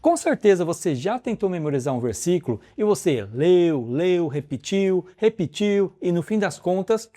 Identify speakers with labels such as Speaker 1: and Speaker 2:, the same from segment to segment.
Speaker 1: Com certeza você já tentou memorizar um versículo e você leu, repetiu e no fim das contas,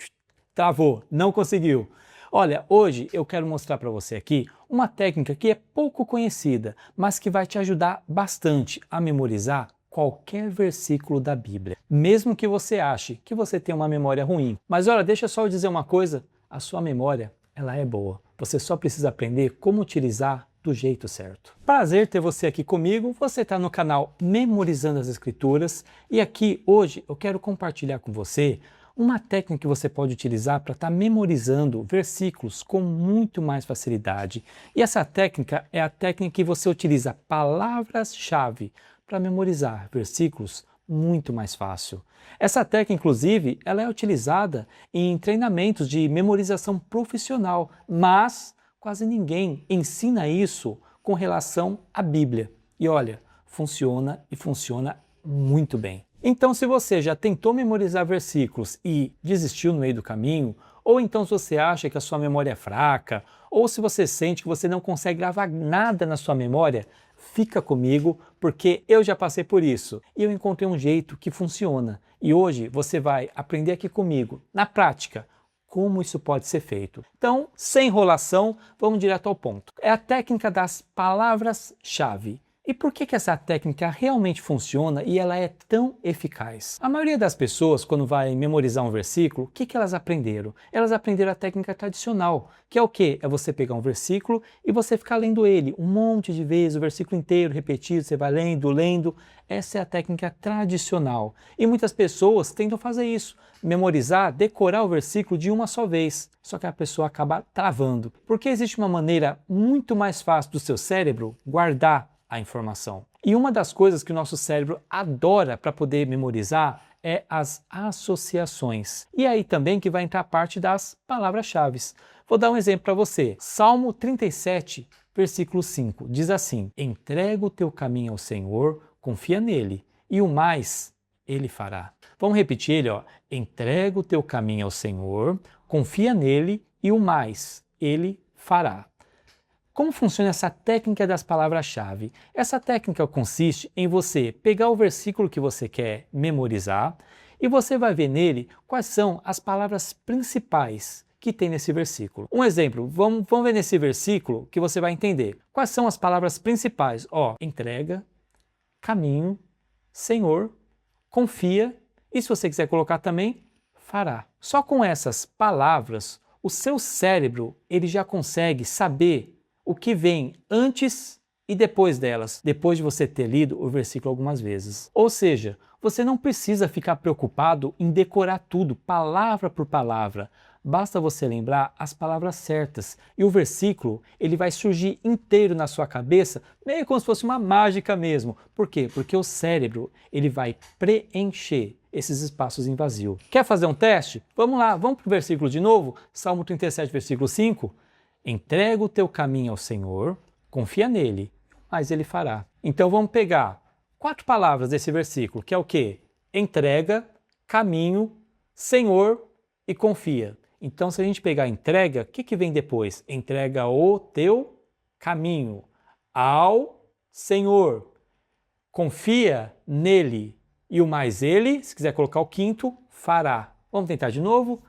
Speaker 1: travou, não conseguiu. Olha, hoje eu quero mostrar para você aqui uma técnica que é pouco conhecida, mas que vai te ajudar bastante a memorizar qualquer versículo da Bíblia, mesmo que você ache que você tem uma memória ruim. Mas olha, deixa só eu dizer uma coisa, a sua memória, ela é boa. Você só precisa aprender como utilizar do jeito certo. Prazer ter você aqui comigo, você está no canal Memorizando as Escrituras e aqui hoje eu quero compartilhar com você uma técnica que você pode utilizar para estar memorizando versículos com muito mais facilidade. E essa técnica é a técnica que você utiliza palavras-chave para memorizar versículos muito mais fácil. Essa técnica, inclusive, ela é utilizada em treinamentos de memorização profissional, mas quase ninguém ensina isso com relação à Bíblia. E olha, funciona e funciona muito bem. Então, se você já tentou memorizar versículos e desistiu no meio do caminho, ou então se você acha que a sua memória é fraca, ou se você sente que você não consegue gravar nada na sua memória, fica comigo, porque eu já passei por isso e eu encontrei um jeito que funciona. E hoje você vai aprender aqui comigo, na prática, como isso pode ser feito. Então, sem enrolação, vamos direto ao ponto. É a técnica das palavras-chave. E por que essa técnica realmente funciona e ela é tão eficaz? A maioria das pessoas, quando vai memorizar um versículo, o que elas aprenderam? Elas aprenderam a técnica tradicional, que é o quê? É você pegar um versículo e você ficar lendo ele um monte de vezes, o versículo inteiro, repetido, você vai lendo. Essa é a técnica tradicional. E muitas pessoas tentam fazer isso, memorizar, decorar o versículo de uma só vez. Só que a pessoa acaba travando. Porque existe uma maneira muito mais fácil do seu cérebro guardar a informação. E uma das coisas que o nosso cérebro adora para poder memorizar é as associações. E aí também que vai entrar a parte das palavras-chave. Vou dar um exemplo para você. Salmo 37, versículo 5, diz assim: entrega o teu caminho ao Senhor, confia nele, e o mais ele fará. Vamos repetir ele, ó. Entrega o teu caminho ao Senhor, confia nele, e o mais ele fará. Como funciona essa técnica das palavras-chave? Essa técnica consiste em você pegar o versículo que você quer memorizar e você vai ver nele quais são as palavras principais que tem nesse versículo. Um exemplo, vamos ver nesse versículo que você vai entender. Quais são as palavras principais? Ó, entrega, caminho, Senhor, confia e se você quiser colocar também, fará. Só com essas palavras, o seu cérebro ele já consegue saber o que vem antes e depois delas, depois de você ter lido o versículo algumas vezes. Ou seja, você não precisa ficar preocupado em decorar tudo, palavra por palavra. Basta você lembrar as palavras certas e o versículo ele vai surgir inteiro na sua cabeça, meio como se fosse uma mágica mesmo. Por quê? Porque o cérebro ele vai preencher esses espaços em vazio. Quer fazer um teste? Vamos lá, vamos para o versículo de novo, Salmo 37, versículo 5. Entrega o teu caminho ao Senhor, confia nele, mas ele fará. Então vamos pegar 4 palavras desse versículo, que é o quê? Entrega, caminho, Senhor e confia. Então se a gente pegar entrega, o que vem depois? Entrega o teu caminho ao Senhor, confia nele e o mais ele, se quiser colocar o quinto, fará. Vamos tentar de novo?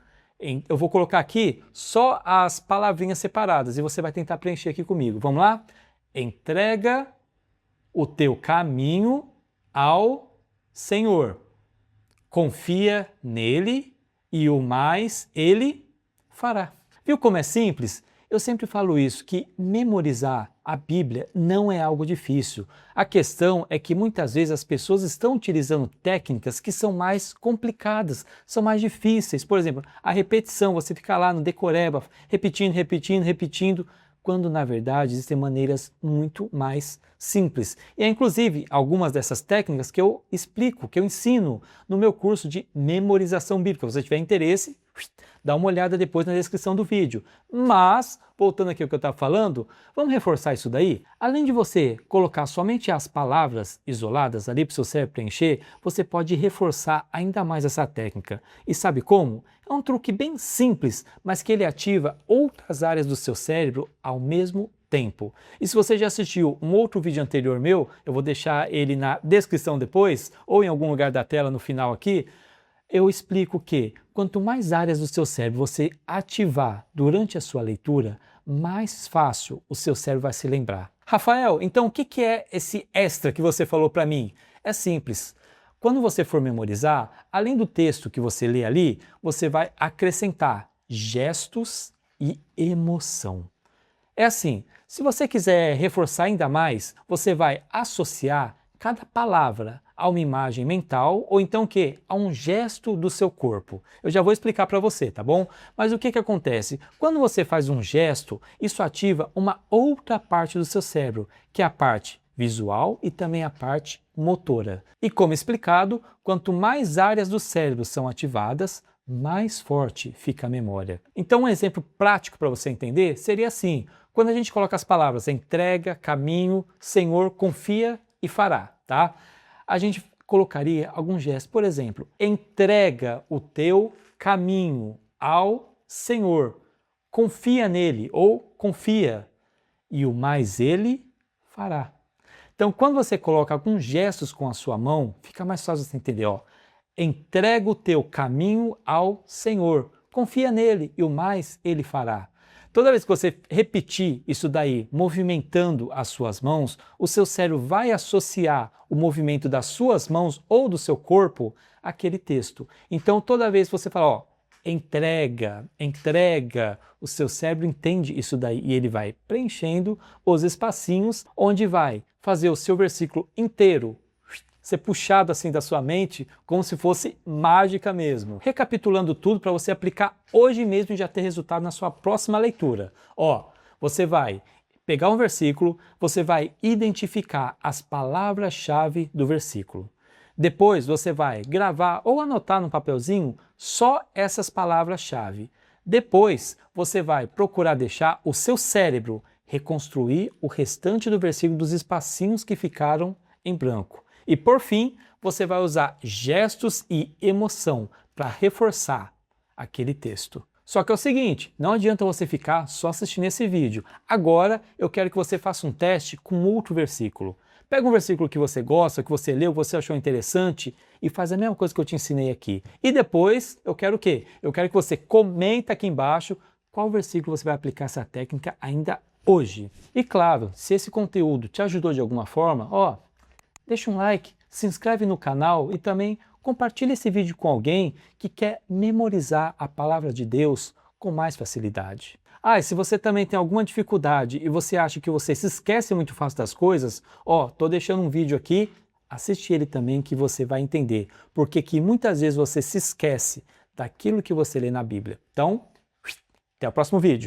Speaker 1: Eu vou colocar aqui só as palavrinhas separadas e você vai tentar preencher aqui comigo. Vamos lá? Entrega o teu caminho ao Senhor. Confia nele e o mais ele fará. Viu como é simples? Eu sempre falo isso, que memorizar a Bíblia não é algo difícil. A questão é que muitas vezes as pessoas estão utilizando técnicas que são mais complicadas, são mais difíceis. Por exemplo, a repetição, você fica lá no decoreba, repetindo, quando na verdade existem maneiras muito mais simples. E é inclusive algumas dessas técnicas que eu explico, que eu ensino no meu curso de memorização bíblica. Se você tiver interesse, dá uma olhada depois na descrição do vídeo. Mas, voltando aqui ao que eu estava falando, vamos reforçar isso daí? Além de você colocar somente as palavras isoladas ali para o seu cérebro preencher, você pode reforçar ainda mais essa técnica. E sabe como? É um truque bem simples, mas que ele ativa outras áreas do seu cérebro ao mesmo tempo. tempo. E se você já assistiu um outro vídeo anterior meu, eu vou deixar ele na descrição depois, ou em algum lugar da tela no final aqui, eu explico que quanto mais áreas do seu cérebro você ativar durante a sua leitura, mais fácil o seu cérebro vai se lembrar. Rafael, então o que é esse extra que você falou para mim? É simples. Quando você for memorizar, além do texto que você lê ali, você vai acrescentar gestos e emoção. É assim, se você quiser reforçar ainda mais, você vai associar cada palavra a uma imagem mental ou então o quê? A um gesto do seu corpo. Eu já vou explicar para você, tá bom? Mas o que acontece? Quando você faz um gesto, isso ativa uma outra parte do seu cérebro, que é a parte visual e também a parte motora. E como explicado, quanto mais áreas do cérebro são ativadas, mais forte fica a memória. Então um exemplo prático para você entender seria assim, quando a gente coloca as palavras entrega, caminho, Senhor, confia e fará, tá? A gente colocaria algum gesto, por exemplo, entrega o teu caminho ao Senhor, confia nele ou confia e o mais ele fará. Então, quando você coloca alguns gestos com a sua mão, fica mais fácil você entender, ó. Entrega o teu caminho ao Senhor, confia nele e o mais ele fará. Toda vez que você repetir isso daí, movimentando as suas mãos, o seu cérebro vai associar o movimento das suas mãos ou do seu corpo àquele texto. Então, toda vez que você fala, ó, entrega, entrega, o seu cérebro entende isso daí e ele vai preenchendo os espacinhos onde vai fazer o seu versículo inteiro ser puxado assim da sua mente como se fosse mágica mesmo. Recapitulando tudo para você aplicar hoje mesmo e já ter resultado na sua próxima leitura. Ó, você vai pegar um versículo, você vai identificar as palavras-chave do versículo. Depois você vai gravar ou anotar num papelzinho só essas palavras-chave. Depois você vai procurar deixar o seu cérebro reconstruir o restante do versículo dos espacinhos que ficaram em branco. E por fim, você vai usar gestos e emoção para reforçar aquele texto. Só que é o seguinte, não adianta você ficar só assistindo esse vídeo. Agora eu quero que você faça um teste com outro versículo. Pega um versículo que você gosta, que você leu, que você achou interessante e faz a mesma coisa que eu te ensinei aqui. E depois eu quero o quê? Eu quero que você comenta aqui embaixo qual versículo você vai aplicar essa técnica ainda hoje. E claro, se esse conteúdo te ajudou de alguma forma, ó, deixa um like, se inscreve no canal e também compartilha esse vídeo com alguém que quer memorizar a palavra de Deus com mais facilidade. Ah, e se você também tem alguma dificuldade e você acha que você se esquece muito fácil das coisas, ó, tô deixando um vídeo aqui, assiste ele também que você vai entender. Porque que muitas vezes você se esquece daquilo que você lê na Bíblia. Então, até o próximo vídeo.